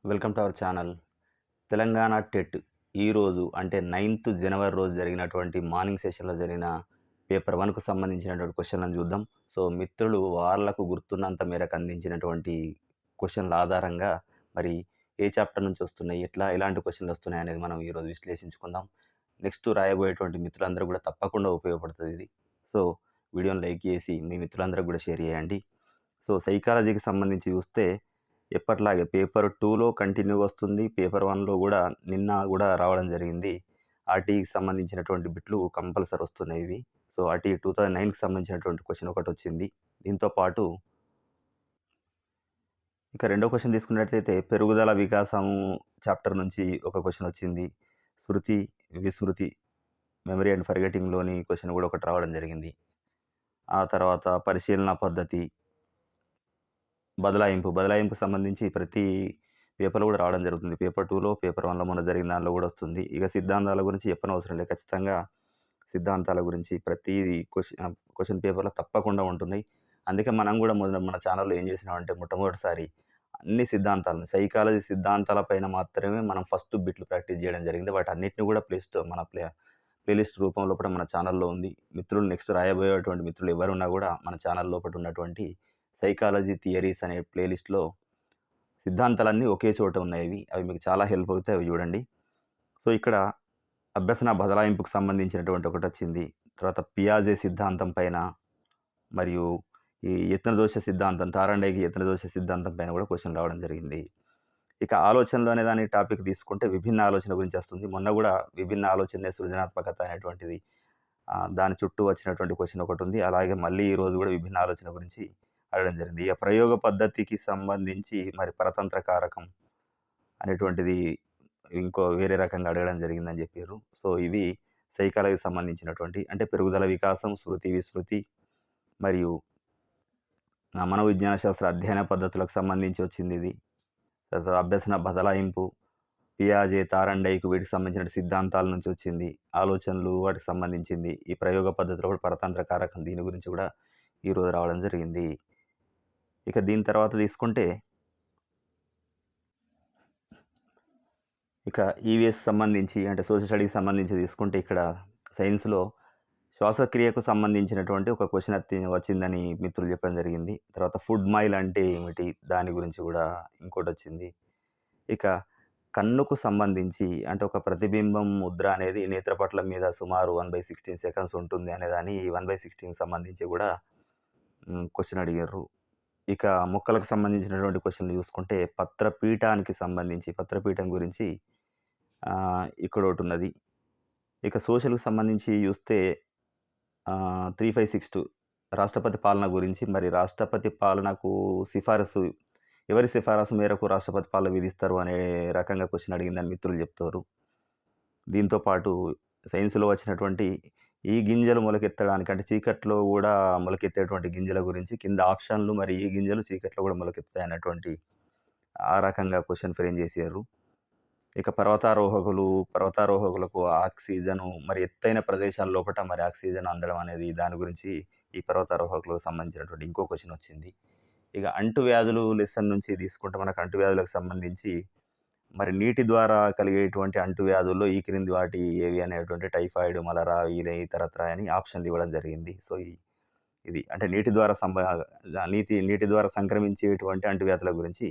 Welcome to our channel. Telangana TET ఈరోజు అంటే ninth జనవరి రోజు జరిగినటువంటి మార్నింగ్ సెషన్‌లో జరిగిన పేపర్ 1కు సంబంధించినటువంటి క్వెషన్‌లను చూద్దాం. సో, మిత్రులు వాళ్ళకు గుర్తున్నంత మేరకు అందించినటువంటి క్వెషన్‌ల ఆధారంగా మరి ఏ చాప్టర్ నుంచి వస్తున్నాయి, ఎలాంటి క్వెషన్‌లు వస్తున్నాయి అనేది మనం ఈరోజు విశ్లేషించుకుందాం. నెక్స్ట్ రాయబోయేటువంటి మిత్రులందరూ కూడా తప్పకుండా ఉపయోగపడుతది ఇది. సో, వీడియోని లైక్ చేసి మీ మిత్రులందరికి కూడా షేర్ చేయండి. సో, సైకాలజీకి సంబంధించి చూస్తే ఎప్పటిలాగే పేపర్ 2లో కంటిన్యూగా వస్తుంది. పేపర్ 1లో గూడా నిన్న గూడా రావడం జరిగింది. ఆర్‌టీఈకి సంబంధించినటువంటి బిట్లు కంపల్సరీ వస్తున్నాయి ఇవి. సో, ఆర్‌టీఈ 2009కి సంబంధించినటువంటి క్వెషన్ ఒకటొచ్చింది. దీంతో పాటు ఇక రెండో క్వెషన్ తీసుకున్నట్లయితే పెరుగుదల, వికాసం చాప్టర్ నుంచి ఒక క్వెషన్ వచ్చింది. స్మృతి, విస్మృతి, మెమరీ అండ్ ఫర్గెటింగ్‌లోని క్వెషన్ గూడా ఒకటి రావడం జరిగింది. ఆ తర్వాత పరిశీలన పద్ధతి, బదలాయింపుకు సంబంధించి ప్రతి పేపర్‌లో కూడా రావడం జరుగుతుంది. పేపర్ 2లో, పేపర్ 1లో మొన్న జరిగిన దానిలో కూడా వస్తుంది. ఇక సిద్ధాంతాల గురించి చెప్పనవసరం లేదు. ఖచ్చితంగా సిద్ధాంతాల గురించి ప్రతి క్వెషన్ పేపర్‌లో తప్పకుండా ఉంటున్నాయి. అందుకే మనం కూడా మన ఛానెల్‌లో ఏం చేసినామంటే మొట్టమొదటిసారి అన్ని సిద్ధాంతాలను, సైకాలజీ సిద్ధాంతాల పైన మాత్రమే మనం ఫస్ట్ బిట్లు ప్రాక్టీస్ చేయడం జరిగింది. వాటన్నిటిని కూడా మన ప్లేలిస్ట్ రూపంలో కూడా మన ఛానెల్‌లో ఉంది. మిత్రులు నెక్స్ట్ రాయబోయేటువంటి మిత్రులు ఎవరున్నా కూడా మన ఛానెల్ లోపట ఉన్నటువంటి సైకాలజీ థియరీస్ అనే ప్లేలిస్ట్‌లో సిద్ధాంతాలన్నీ ఒకే చోట ఉన్నాయి. అవి మీకు చాలా హెల్ప్ అవుతాయి. అవి చూడండి. సో, ఇక్కడ అభ్యసన బదలాయింపుకు సంబంధించినటువంటి ఒకటొచ్చింది. తర్వాత పియాజే సిద్ధాంతం పైన మరియు ఈ యత్నదోష సిద్ధాంతం, తారండేగి యత్నదోష సిద్ధాంతం పైన కూడా క్వెషన్ రావడం జరిగింది. ఇక ఆలోచనలు అనే దాని టాపిక్ తీసుకుంటే విభిన్న ఆలోచన గురించి వస్తుంది. మొన్న కూడా విభిన్న ఆలోచనే సృజనాత్మకత అనేటువంటిది దాని చుట్టూ వచ్చినటువంటి క్వెషన్ ఒకటుంది. అలాగే మళ్ళీ ఈరోజు కూడా విభిన్న ఆలోచన గురించి అడగడం జరిగింది. ఇక ప్రయోగ పద్ధతికి సంబంధించి మరి పరతంత్ర కారకం అనేటువంటిది ఇంకో వేరే రకంగా అడగడం జరిగిందని చెప్పిర్రు. సో, ఇవి సైకాలజీకి సంబంధించినటువంటి అంటే పెరుగుదల, వికాసం, స్మృతి, విస్మృతి మరియు మనోవిజ్ఞాన శాస్త్ర అధ్యయన పద్ధతులకు సంబంధించి వచ్చిందిది. తర్వాత అభ్యసన బదలాయింపు, పియాజే, తారండైక్ వీటికి సంబంధించిన సిద్ధాంతాల నుంచి వచ్చింది. ఆలోచనలు వాటికి సంబంధించింది. ఈ ప్రయోగ పద్ధతిలో కూడా పరతంత్ర కారకం దీని గురించి కూడా ఈరోజు రావడం జరిగింది. ఇక దీని తర్వాత తీసుకుంటే ఇక ఈవీఎస్ సంబంధించి అంటే సోషల్ స్టడీకి సంబంధించి తీసుకుంటే ఇక్కడ సైన్స్‌లో శ్వాసక్రియకు సంబంధించినటువంటి ఒక క్వెషన్ వచ్చిందని మిత్రులు చెప్పడం జరిగింది. తర్వాత ఫుడ్ మైల్ అంటే ఏమిటి? దాని గురించి కూడా ఇంకోటొచ్చింది. ఇక కన్నుకు సంబంధించి అంటే ఒక ప్రతిబింబం ముద్ర అనేది నేత్రపటలం మీద సుమారు 1/16 సెకండ్స్ ఉంటుంది అనేదాన్ని ఈ 1/16కి సంబంధించి కూడా క్వెషన్ అడిగారు. ఇక మొక్కలకు సంబంధించినటువంటి క్వెషన్‌లు చూసుకుంటే పత్రపీఠం గురించి ఇక్కడోటున్నది. ఇక సోషల్‌కి సంబంధించి చూస్తే 3562 రాష్ట్రపతి పాలన గురించి మరి రాష్ట్రపతి పాలనకు ఎవరి సిఫారసు మేరకు రాష్ట్రపతి పాలన విధిస్తారు అనే రకంగా క్వెషన్ అడిగిందని మిత్రులు చెప్తారు. దీంతో పాటు సైన్స్‌లో వచ్చినటువంటి ఈ గింజలు మొలకెత్తడానికి అంటే చీకట్లో గూడా మొలకెత్తేటువంటి గింజల గురించి కింద ఆప్షన్‌లు మరి ఈ గింజలు చీకట్లో గూడా మొలకెత్తుతాయి అన్నటువంటి ఆ రకంగా క్వెషన్ ఫ్రేమ్ చేసారు. ఇక పర్వతారోహకులకు ఆక్సిజను మరి ఎత్తైన ప్రదేశాల లోపట మరి ఆక్సిజన్ అందడం అనేది దాని గురించి ఈ పర్వతారోహకులకు సంబంధించినటువంటి ఇంకో క్వెషన్ వచ్చింది. ఇక అంటువ్యాధులు లెసన్ నుంచి తీసుకుంటే మనకు అంటువ్యాధులకు సంబంధించి మరి నీటి ద్వారా కలిగేటువంటి అంటువ్యాధుల్లో ఈ క్రింది వాటి ఏవి అనేటువంటి టైఫాయిడ్, మలేరియా, ఇతరత్రా అని ఆప్షన్లు ఇవ్వడం జరిగింది. సో, ఇది అంటే నీటి ద్వారా సంక్రమించేటువంటి అంటువ్యాధుల గురించి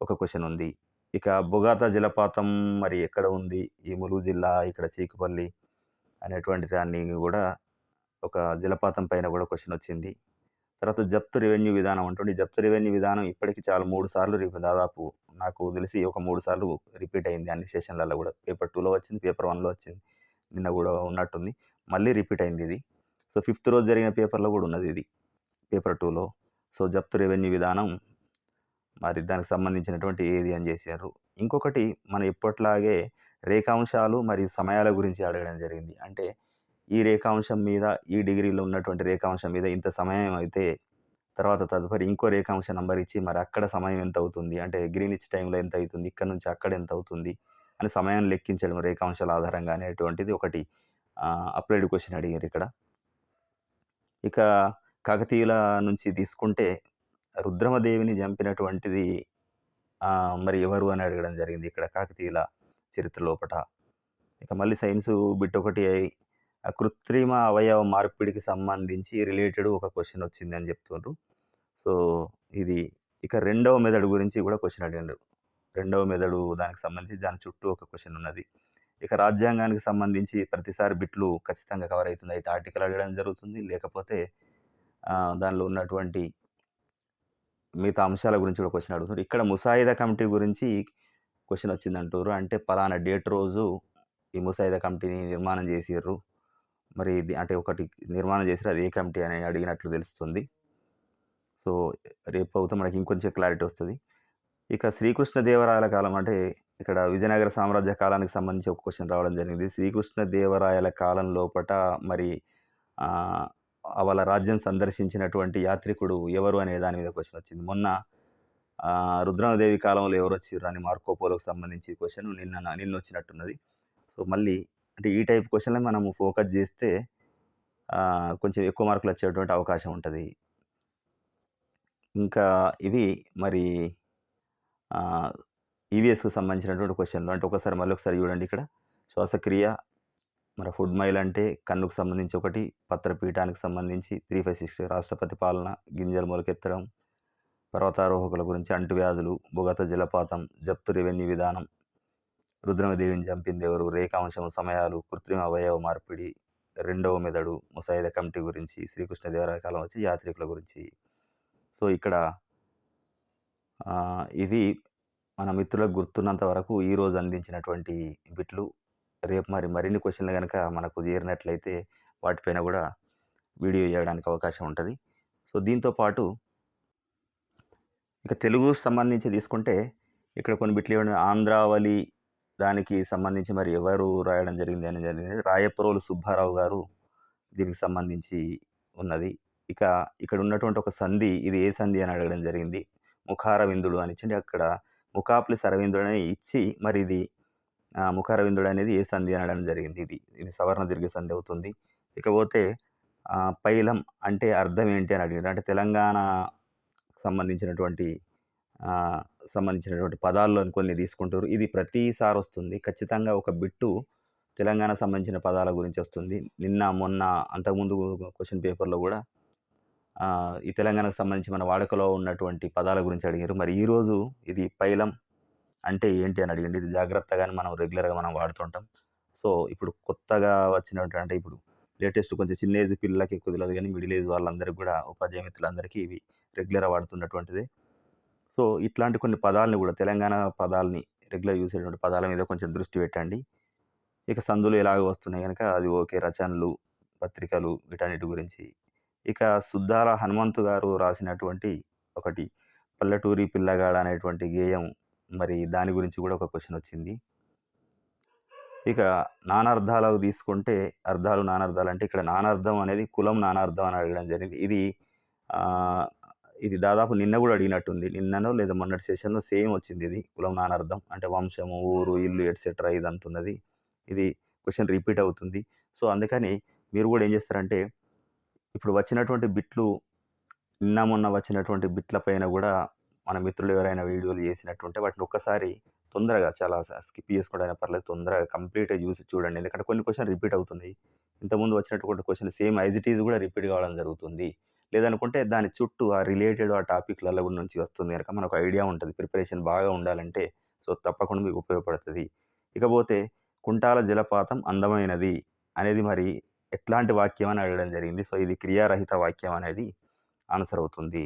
ఒక క్వెషన్ ఉంది. ఇక బొగాతా జలపాతం మరి ఎక్కడ ఉంది? ఈ ములుగు జిల్లా ఇక్కడ చీకుపల్లి అనేటువంటి దాన్ని గూడా ఒక జలపాతం పైన గూడా క్వెషనొచ్చింది. తర్వాత జప్తు రెవెన్యూ విధానం ఉంటుంది. జప్తు రెవెన్యూ విధానం ఇప్పటికి చాలా 3 సార్లు దాదాపు నాకు తెలిసి ఒక 3 సార్లు రిపీట్ అయింది అన్ని సెషన్‌లలో గూడా. పేపర్ 2లో వచ్చింది, పేపర్ 1లో వచ్చింది. నిన్న గూడా ఉన్నట్టుంది. మళ్ళీ రిపీట్ అయిందిది. సో, ఫిఫ్త్ రోజు జరిగిన పేపర్‌లో గూడా ఉన్నదిది. పేపర్ 2లో. సో, జప్తు రెవెన్యూ విధానం మరి దానికి సంబంధించినటువంటి ఏది అని చేశారు. ఇంకొకటి మనం ఎప్పట్లాగే రేఖాంశాలు మరియు సమయాల గురించి అడగడం జరిగింది. అంటే ఈ రేఖాంశం మీద ఈ డిగ్రీలో ఉన్నటువంటి రేఖాంశం మీద ఇంత సమయం అయితే తర్వాత తదుపరి ఇంకో రేఖాంశ నంబర్ ఇచ్చి మరి అక్కడ సమయం ఎంత అవుతుంది? అంటే గ్రీనిచ్ టైమ్‌లో ఎంత అయితుంది? ఇక్కడ నుంచి అక్కడ ఎంత అవుతుంది? అని సమయాన్ని లెక్కించడం రేఖాంశాల ఆధారంగా అనేటువంటిది ఒకటి అప్లైడ్ క్వెషన్ అడిగారిక్కడ. ఇక కాకతీయుల నుంచి తీసుకుంటే రుద్రమదేవిని చంపినటువంటిది మరి ఎవరు అని అడగడం జరిగింది ఇక్కడ కాకతీయుల చరిత్ర లోపట. ఇక మళ్ళీ సైన్సు బిట్ ఒకటి కృత్రిమ అవయవ మార్పిడికి సంబంధించి రిలేటెడ్ ఒక క్వెషన్ వచ్చిందని చెప్తుండ్రు. సో, ఇది ఇక రెండవ మెథడ్ గురించి కూడా క్వెషన్ అడిగిండు. రెండవ మెథడు దానికి సంబంధించి దాని చుట్టూ ఒక క్వెషన్ ఉన్నది. ఇక రాజ్యాంగానికి సంబంధించి ప్రతిసారి బిట్లు ఖచ్చితంగా కవర్ అయితుంది. అయితే ఆర్టికల్ అడగడం జరుగుతుంది. లేకపోతే దానిలో ఉన్నటువంటి మిగతా అంశాల గురించి కూడా క్వెషన్ అడుగుతున్నారు. ఇక్కడ ముసాయిదా కమిటీ గురించి క్వెషన్ వచ్చిందంటుర్రు. అంటే పలానా డేట్ రోజు ఈ ముసాయిదా కమిటీని నిర్మాణం చేసిర్రు. మరి ఇది అంటే ఒకటి నిర్మాణం చేసిర్రు. అది ఏ కమిటీ అని అడిగినట్లు తెలుస్తుంది. సో, రేపు అవుతే మనకి ఇంకొంచెం క్లారిటీ వస్తది. ఇక శ్రీకృష్ణదేవరాయల కాలం అంటే ఇక్కడ విజయనగర సామ్రాజ్య కాలానికి సంబంధించి ఒక క్వెషన్ రావడం జరిగింది. శ్రీకృష్ణదేవరాయల కాలం లోపట మరి వాళ్ళ రాజ్యం సందర్శించినటువంటి యాత్రికుడు ఎవరు అనే దాని మీద క్వెషన్ వచ్చింది. మొన్న రుద్రమదేవి కాలంలో ఎవరొచ్చిర్రు అని మార్కోపోలోకి సంబంధించి క్వెషన్ నిన్నొచ్చినట్టున్నది. సో, మళ్ళీ అంటే ఈ టైప్ క్వెషన్‌లని మనము ఫోకస్ చేస్తే కొంచెం ఎక్కువ మార్కులు వచ్చేటువంటి అవకాశం ఉంటది. ఇంకా ఇవి మరి ఈవీఎస్‌కి సంబంధించినటువంటి క్వెషన్‌లు. అంటే మళ్ళీ ఒకసారి చూడండి ఇక్కడ. శ్వాసక్రియ, మరి ఫుడ్ మైల్ అంటే కన్నుకు సంబంధించి ఒకటి, పత్రపీఠానికి సంబంధించి 356 రాష్ట్రపతి పాలన, గింజలు మొలకెత్తడం, పర్వతారోహకుల గురించి, అంటువ్యాధులు, భూగత జలపాతం, జప్తు రెవెన్యూ విధానం, రుద్రమదేవిని చంపిందెవరు, రేఖాంశం, సమయాలు, కృత్రిమ అవయవ మార్పిడి, రెండవ మెథడు, ముసాయిదా కమిటీ గురించి, శ్రీకృష్ణదేవరాయ కాలం వచ్చి యాత్రికుల గురించి. సో, ఇక్కడ ఇది మన మిత్రులకు గుర్తున్నంత వరకు ఈరోజు అందించినటువంటి బిట్లు. రేపు మరిన్ని క్వెషన్‌లు గనక మనకు చేరినట్లయితే వాటిపైన కూడా వీడియో చేయడానికి అవకాశం ఉంటది. సో, దీంతో పాటు ఇక తెలుగుకు సంబంధించి తీసుకుంటే ఇక్కడ కొన్ని బిట్లు ఇవ్వండి. ఆంధ్రావళి దానికి సంబంధించి మరి ఎవరు రాయడం జరిగింది. రాయప్రోలు సుబ్బారావు గారు దీనికి సంబంధించి ఉన్నది. ఇక ఇక్కడ ఉన్నటువంటి ఒక సంధి, ఇది ఏ సంధి అని అడగడం జరిగింది. ముఖారవిందుడు అని ఇచ్చిండు. అక్కడ ముఖా+ అరవిందుడు అని ఇచ్చి మరి ఇది ముఖారవిందుడు అనేది ఏ సంధి అని అడగడం జరిగింది. ఇది సవర్ణ దీర్ఘ సంధి అవుతుంది. ఇకపోతే పైలం అంటే అర్థం ఏంటి అని అడిగారు. అంటే తెలంగాణ సంబంధించినటువంటి పదాల్లో కొన్ని తీసుకుంటారు. ఇది ప్రతిసారి వస్తుంది. ఖచ్చితంగా ఒక బిట్టు తెలంగాణకు సంబంధించిన పదాల గురించి వస్తుంది. నిన్న, మొన్న, అంతకుముందు క్వెషన్ పేపర్‌లో కూడా ఈ తెలంగాణకు సంబంధించి మన వాడుకలో ఉన్నటువంటి పదాల గురించి అడిగారు. మరి ఈరోజు ఇది పైలం అంటే ఏంటి అని అడిగింది. ఇది జాగ్రత్తగానే మనం రెగ్యులర్‌గా మనం వాడుతుంటాం. సో, ఇప్పుడు కొత్తగా వచ్చినటువంటి అంటే ఇప్పుడు లేటెస్ట్ కొంచెం చిన్న ఏజ్ పిల్లలకి ఎక్కువ తెలవదు గానీ మిడిల్ ఏజ్ వాళ్ళందరికీ కూడా ఉపాధ్యాయ మిత్రులందరికీ ఇవి రెగ్యులర్‌గా వాడుతున్నటువంటిదే. సో, ఇట్లాంటి కొన్ని పదాలని కూడా తెలంగాణ పదాలని రెగ్యులర్ చూసేటువంటి పదాల మీద కొంచెం దృష్టి పెట్టండి. ఇక సందులు ఎలాగో వస్తున్నాయి గనక అది ఓకే. రచనలు, పత్రికలు వీటన్నిటి గురించి. ఇక సుద్దాల హనుమంతు గారు రాసినటువంటి ఒకటి 'పల్లెటూరి పిల్లగాడ' అనేటువంటి గేయం, మరి దాని గురించి కూడా ఒక క్వెషన్ వచ్చింది. ఇక నానార్థాలకు తీసుకుంటే అర్థాలు, నానార్థాలు అంటే ఇక్కడ నానార్థం అనేది కులం నానార్థం అని అడగడం జరిగింది. ఇది దాదాపు నిన్న కూడా అడిగినట్టుంది. నిన్ననో లేదా మొన్నటి సెషన్‌లో సేమ్ వచ్చింది ఇది. కులం నానార్థం అంటే వంశము, ఊరు, ఇల్లు ఎట్సెట్రా ఇదంతున్నది. ఇది క్వెషన్ రిపీట్ అవుతుంది. సో, అందుకని మీరు కూడా ఏం చేస్తారంటే ఇప్పుడు వచ్చినటువంటి బిట్లు, నిన్న మొన్న వచ్చినటువంటి బిట్ల పైన కూడా మన మిత్రులు ఎవరైనా వీడియోలు చేసినట్టుంటే వాటిని ఒక్కసారి తొందరగా చాలా స్కిప్ చేసుకోవడం అయినా పర్లేదు. తొందరగా కంప్లీట్‌గా చూసి చూడండి. ఎందుకంటే కొన్ని క్వెషన్ రిపీట్ అవుతుంది. ఇంతకుముందు వచ్చినటువంటి question same as it is కూడా రిపీట్ కావడం జరుగుతుంది. లేదనుకుంటే దాని చుట్టూ ఆ రిలేటెడ్ ఆ టాపిక్‌లలో నుంచి వస్తుంది గనక మనకు ఐడియా ఉంటది. ప్రిపరేషన్ బాగా ఉండాలంటే సో, తప్పకుండా మీకు ఉపయోగపడుతది. ఇకపోతే కుంటాల జలపాతం అందమైనది అనేది మరి ఎట్లాంటి వాక్యం అని అడగడం జరిగింది. సో, ఇది క్రియారహిత వాక్యం అనేది ఆన్సర్ అవుతుంది.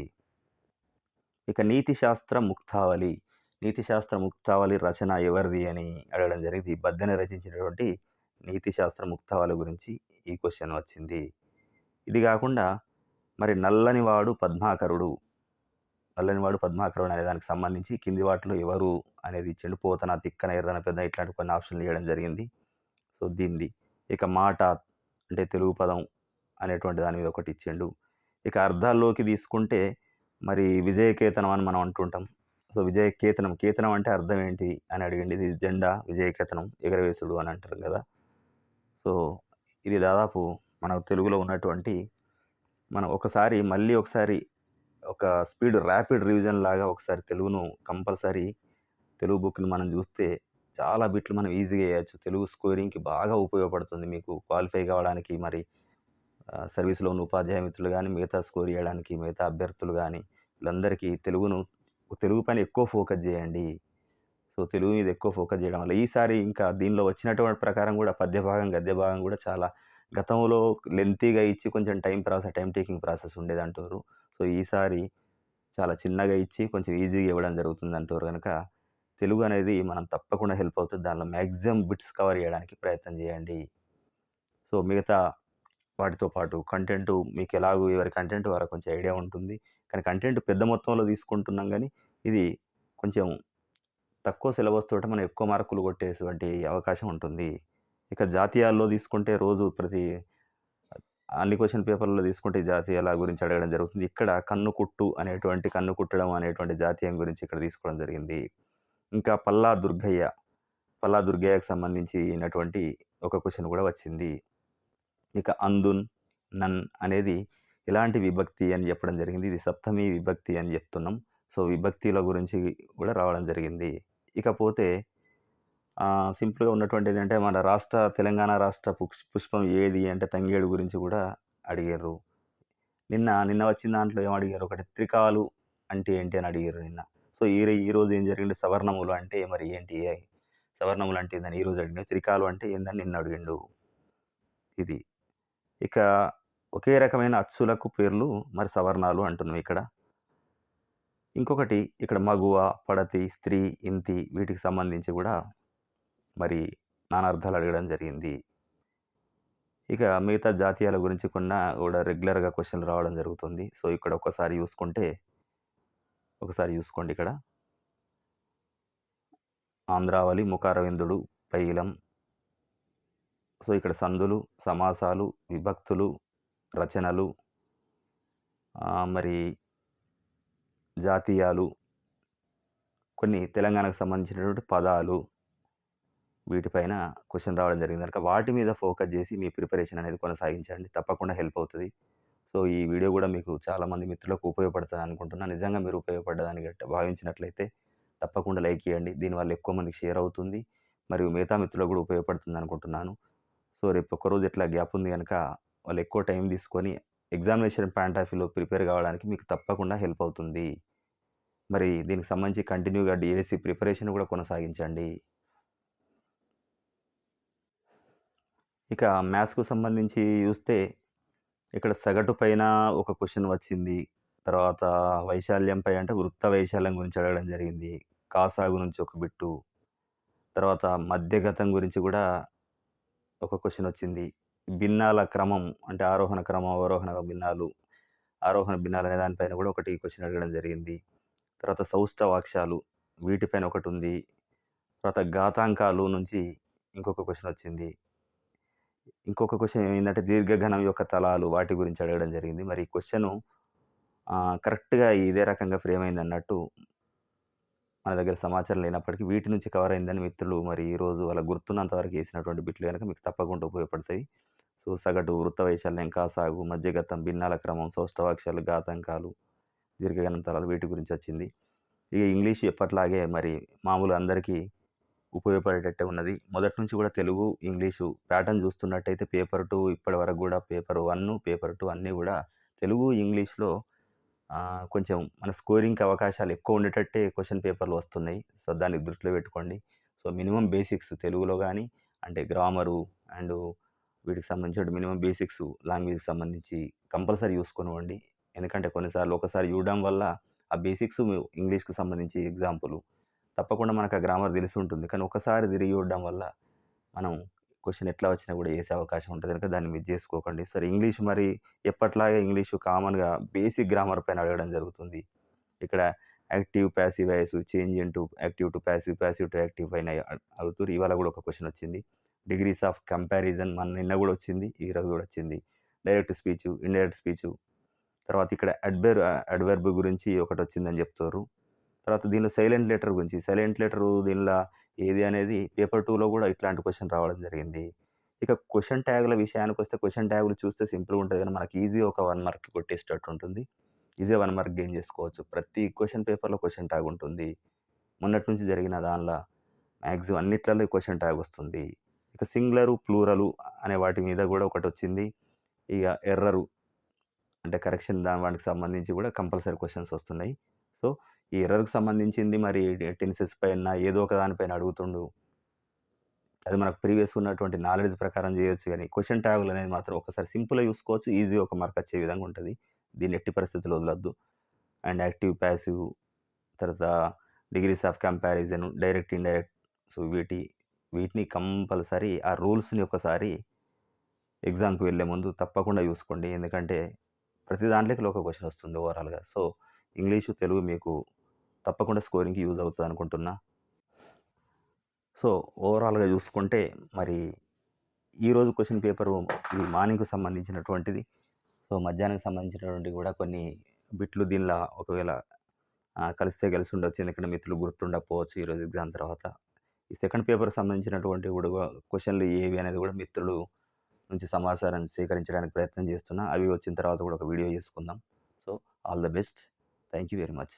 ఇక నీతిశాస్త్ర ముక్తావళి. నీతిశాస్త్ర ముక్తావళి రచన ఎవరిది అని అడగడం జరిగింది. బద్దెన రచించినటువంటి నీతిశాస్త్ర ముక్తావళి గురించి ఈ క్వెషన్ వచ్చింది. ఇది కాకుండా మరి నల్లనివాడు పద్మాకరుడు అనే దానికి సంబంధించి కింది వాటిలో ఎవరు అనేది ఇచ్చిండు. పోతన, తిక్కన, ఎర్రన, పెద్దన ఇట్లాంటి కొన్ని ఆప్షన్లు ఇవ్వడం జరిగింది. సో, దీనిది. ఇక మాట అంటే తెలుగు పదం అనేటువంటి దాని మీద ఒకటి ఇచ్చిండు. ఇక అర్థాల్లోకి తీసుకుంటే మరి విజయకేతనం అని మనం అంటుంటాం. సో, కేతనం అంటే అర్థం ఏంటి అని అడిగింది. ఇది జెండా, విజయకేతనం, ఎగరవేసుడు అని అంటారు కదా. సో, ఇది దాదాపు మనకు తెలుగులో ఉన్నటువంటి మనం మళ్ళీ ఒకసారి ఒక ర్యాపిడ్ రివిజన్ లాగా ఒకసారి తెలుగును కంపల్సరీ తెలుగు బుక్‌ని మనం జూస్తే చాలా బిట్లు మనం ఈజీగా ఎయచ్చు. తెలుగు స్కోరింగ్‌కి బాగా ఉపయోగపడుతుంది. మీకు క్వాలిఫై కావడానికి మరి సర్వీస్‌లో ఉన్న ఉపాధ్యాయ మిత్రులు గాని, మిగతా స్కోర్ చేయడానికి మిగతా అభ్యర్థులు గాని, వీళ్ళందరికీ తెలుగు పైన ఎక్కువ ఫోకస్ జేయండి. సో, తెలుగు మీద ఎక్కువ ఫోకస్ జేయడం వల్ల ఈసారి ఇంకా దీనిలో వచ్చినటువంటి ప్రకారం గూడా పద్య భాగం, గద్య భాగం గూడా చాలా గతంలో లెంతీగా ఇచ్చి కొంచెం టైమ్ టేకింగ్ ప్రాసెస్ ఉండేదంటుర్రు. సో, ఈసారి చాలా చిన్నగా ఇచ్చి కొంచెం ఈజీగా ఇవ్వడం జరుగుతుందంటుర్రు గనక, తెలుగు అనేది మనం తప్పకుండా హెల్ప్ అవుతది. దానిలో మాక్సిమం బిట్స్ కవర్ జేయడానికి ప్రయత్నం జేయండి. సో, మిగతా వాటితో పాటు కంటెంటు మీకెలాగో ఎవరి కంటెంట్ వారికి కొంచెం ఐడియా ఉంటుంది. కానీ కంటెంట్ పెద్ద మొత్తంలో తీసుకుంటున్నాం గానీ, ఇది కొంచెం తక్కువ సిలబస్ తోటి మనం ఎక్కువ మార్కులు కొట్టేటువంటి అవకాశం ఉంటుంది. ఇక జాతీయాల్లో తీసుకుంటే రోజు అన్ని క్వెషన్ పేపర్‌లలో తీసుకుంటే జాతీయాల గురించి అడగడం జరుగుతుంది. ఇక్కడ కన్ను కుట్టడం అనేటువంటి జాతీయం గురించి ఇక్కడ తీసుకోవడం జరిగింది. ఇంకా పల్లా దుర్గయ్యకి సంబంధించినటువంటి ఒక క్వెషన్ గూడా వచ్చింది. ఇక అందున్, నన్ అనేది ఎలాంటి విభక్తి అని చెప్పడం జరిగింది. ఇది సప్తమి విభక్తి అని చెప్తున్నాం. సో, విభక్తిల గురించి గూడా రావడం జరిగింది. ఇకపోతే సింపుల్‌గా ఉన్నటువంటిదేంటంటే మన తెలంగాణ రాష్ట్ర పుష్పం ఏది అంటే తంగేడు గురించి గూడా అడిగిర్రు. నిన్న వచ్చిన దాంట్లో ఏమడిగారు ఒకటి త్రికాలు అంటే ఏంటి అని అడిగిర్రు నిన్న. సో, ఈరోజు ఏం జరిగింది సవర్ణములు అంటే మరి ఏంటి? సవర్ణములు అంటే ఏందని ఈరోజు అడిగిండు. త్రికాలు అంటే ఏందని నిన్న అడిగిండు. ఇది. ఇక ఒకే రకమైన అచ్చులకు పేర్లు మరి సవర్ణాలు అంటున్నాం ఇక్కడ. ఇంకొకటి ఇక్కడ మగువ, పడతి, స్త్రీ, ఇంతి వీటికి సంబంధించి గూడా మరి నానార్థాలు అడగడం జరిగింది. ఇక మిగతా జాతీయాల గురించి గూడా రెగ్యులర్‌గా క్వెషన్‌లు రావడం జరుగుతుంది. సో, ఇక్కడ ఒకసారి చూసుకోండి ఇక్కడ. ఆంధ్రావళి, ముఖారవిందుడు, పైలం. సో, ఇక్కడ సందులు, సమాసాలు, విభక్తులు, రచనలు మరి జాతీయాలు, కొన్ని తెలంగాణకు సంబంధించినటువంటి పదాలు వీటిపైన క్వెషన్ రావడం జరిగింది గనక వాటి మీద ఫోకస్ జేసి మీ ప్రిపరేషన్ అనేది కొనసాగించండి. తప్పకుండా హెల్ప్ అవుతది. సో, ఈ వీడియో గూడా మీకు చాలామంది మిత్రులకు ఉపయోగపడతదనుకుంటున్నా. నిజంగా మీరు ఉపయోగపడ్డదని భావించినట్లయితే తప్పకుండా లైక్ చేయండి. దీనివల్ల ఎక్కువ మందికి షేర్ అవుతుంది. మరియు మిగతా మిత్రులకు గూడా ఉపయోగపడుతుందనుకుంటున్నాను. సో, రేపు ఒక్కరోజు ఎట్లా గ్యాప్ ఉంది గనక వాళ్ళు ఎక్కువ టైం తీసుకొని ఎగ్జామినేషన్ పాయింట్ ఆఫ్ వ్యూలో ప్రిపేర్ కావడానికి మీకు తప్పకుండా హెల్ప్ అవుతుంది. మరి దీనికి సంబంధించి కంటిన్యూగా డీఎస్సీ ప్రిపరేషన్ గూడా కొనసాగించండి. ఇక మ్యాథ్స్‌కు సంబంధించి చూస్తే ఇక్కడ సగటు పైన ఒక క్వెషన్ వచ్చింది. తర్వాత వైశాల్యంపై అంటే వృత్త వైశాల్యం గురించి అడగడం జరిగింది. కాసాగు నుంచి ఒక బిట్టు. తర్వాత మధ్యగతం గురించి గూడా ఒక క్వెషన్ వచ్చింది. భిన్నాల క్రమం అంటే ఆరోహణ క్రమం, ఆరోహణ భిన్నాలు అనే దానిపైన గూడా ఒకటి క్వెషన్ అడగడం జరిగింది. తర్వాత సౌష్టవాక్యాలు వీటిపైన ఒకటుంది. తర్వాత ఘాతాంకాలు నుంచి ఇంకొక క్వెషన్ వచ్చింది. ఇంకొక క్వెషన్ ఏందంటే దీర్ఘఘనం యొక్క తలాలు వాటి గురించి అడగడం జరిగింది. మరి ఈ క్వెషను కరెక్ట్‌గా ఇదే రకంగా ఫ్రేమ్ అయిందన్నట్టు మన దగ్గర సమాచారం లేనప్పటికీ వీటి నుంచి కవర్ అయిందని మిత్రులు మరి ఈరోజు వాళ్ళకి గుర్తున్నంత వరకు ఏసినటువంటి బిట్లు గనక మీకు తప్పకుండా ఉపయోగపడతాయి. సో, సగటు, వృత్త వైశాల్యం, కాసాగు, మధ్యగతం, భిన్నాల క్రమం, సౌష్టవాక్యాలు, ఘాతాంకాలు, దీర్ఘగణం తలాలు వీటి గురించి వచ్చింది. ఇక ఇంగ్లీష్ ఎప్పట్లాగే మరి మామూలు అందరికీ ఉపయోగపడేటట్టే ఉన్నది. మొదటి నుంచి కూడా తెలుగు, ఇంగ్లీషు ప్యాటర్న్ చూస్తున్నట్టయితే పేపర్ 2 ఇప్పటి వరకు గూడా పేపర్ 1, పేపర్ 2 అన్నీ గూడా తెలుగు, ఇంగ్లీష్‌లో కొంచెం మన స్కోరింగ్‌కి అవకాశాలు ఎక్కువ ఉండేటట్టే క్వెషన్ పేపర్‌లు వస్తున్నాయి. సో, దాన్ని దృష్టిలో పెట్టుకోండి. సో, మినిమమ్ బేసిక్స్ తెలుగులో గాని అంటే గ్రామరు అండ్ వీటికి సంబంధించిన మినిమమ్ బేసిక్స్ లాంగ్వేజ్‌కి సంబంధించి కంపల్సరీ చూసుకొనివ్వండి. ఎందుకంటే కొన్నిసార్లు ఒకసారి చూడడం వల్ల ఆ బేసిక్స్ ఇంగ్లీష్‌కి సంబంధించి ఎగ్జాంపుల్ తప్పకుండా మనకు ఆ గ్రామర్ తెలిసి ఉంటుంది. కానీ ఒకసారి తిరిగి చూడడం వల్ల మనం క్వెషన్ ఎట్లా వచ్చినా కూడా ఏసే అవకాశం ఉంటది కనుక దాన్ని మిస్ చేసుకోకండి. సరే ఇంగ్లీష్ మరి ఎప్పట్లాగే ఇంగ్లీషు కామన్‌గా బేసిక్ గ్రామర్ పైన అడగడం జరుగుతుంది. ఇక్కడ active, passive voice, change into active to passive, passive to active పైన అడుగుతుర్రు. ఇవాళ కూడా ఒక క్వెషన్ వచ్చింది. డిగ్రీస్ ఆఫ్ కంపారిజన్ నిన్న కూడా వచ్చింది. ఈరోజు కూడా వచ్చింది. Direct speech, indirect speech. తర్వాత ఇక్కడ అడ్వర్బ్ గురించి ఒకటొచ్చిందని చెప్తుర్రు. తర్వాత దీనిలో సైలెంట్ లెటర్ గురించి. సైలెంట్ లెటరు దీనిలో ఏది అనేది పేపర్ 2లో గూడా ఇట్లాంటి క్వెషన్ రావడం జరిగింది. ఇక క్వెషన్ ట్యాగ్‌ల విషయానికొస్తే క్వెషన్ ట్యాగ్‌లు చూస్తే సింపుల్‌గా ఉంటది గానీ మనకి ఈజీగా ఒక 1 మార్క్ కొట్టేసేటట్టు ఉంటుంది. ఈజీగా 1 మార్క్ గెయిన్ చేసుకోవచ్చు. ప్రతి క్వెషన్ పేపర్‌లో క్వెషన్ ట్యాగ్ ఉంటుంది. మొన్నటి నుంచి జరిగిన దానిల మాక్సిమం అన్నిట్లలో క్వెషన్ ట్యాగ్ వస్తుంది. ఇక సింగులరు, ప్లూరలు అనే వాటి మీద గూడా ఒకటొచ్చింది. ఇగ ఎర్రరు అంటే కరెక్షన్ వాటికి సంబంధించి గూడా కంపల్సరీ క్వెషన్స్ వస్తున్నాయి. సో, ఈ ఎర్రర్‌కి సంబంధించింది మరి టెన్సెస్ పైన ఏదో ఒక దాని పైన అడుగుతుండు. అది మనకు ప్రీవియస్ ఉన్నటువంటి నాలెడ్జ్ ప్రకారం జేయొచ్చు గానీ, క్వెషన్ ట్యాగులనేది మాత్రం ఒకసారి సింపుల్‌గా చూసుకోవచ్చు. ఈజీగా ఒక మార్క్ వచ్చే విధంగా ఉంటది. దీన్ని ఎట్టి పరిస్థితుల్లో వదలొద్దు. అండ్ యాక్టివ్, పాసివ్ తర్వాత degrees of comparison, direct, indirect so, వీటిని కంపల్సరీ ఆ రూల్స్‌ని ఒకసారి ఎగ్జామ్‌కి వెళ్ళే ముందు తప్పకుండా చూసుకోండి. ఎందుకంటే ప్రతి దాంట్లోకి ఒక క్వెషన్ వస్తుంది ఓవరాల్‌గా. సో, ఇంగ్లీషు, తెలుగు మీకు తప్పకుండా స్కోరింగ్‌కి యూజ్ అవుతదనుకుంటున్నా. సో, ఓవరాల్‌గా చూసుకుంటే మరి ఈరోజు క్వెషన్ పేపరు ఇది మార్నింగ్‌కి సంబంధించినటువంటిది. సో, మధ్యాహ్నానికి సంబంధించినటువంటివి గూడా కొన్ని బిట్లు దీనిలా ఒకవేళ కలిస్తే కలిసుండొచ్చు. ఎందుకంటే మిత్రులు గుర్తుండకపోవచ్చు ఈరోజు ఎగ్జామ్ తర్వాత. ఈ సెకండ్ పేపర్‌కి సంబంధించినటువంటివి గూడా క్వెషన్‌లు ఏవి అనేది గూడా మిత్రులు నుంచి సమాచారం సేకరించడానికి ప్రయత్నం చేస్తున్నా. అవి వచ్చిన తర్వాత గూడా ఒక వీడియో చేసుకుందాం. So, all the best. Thank you very much.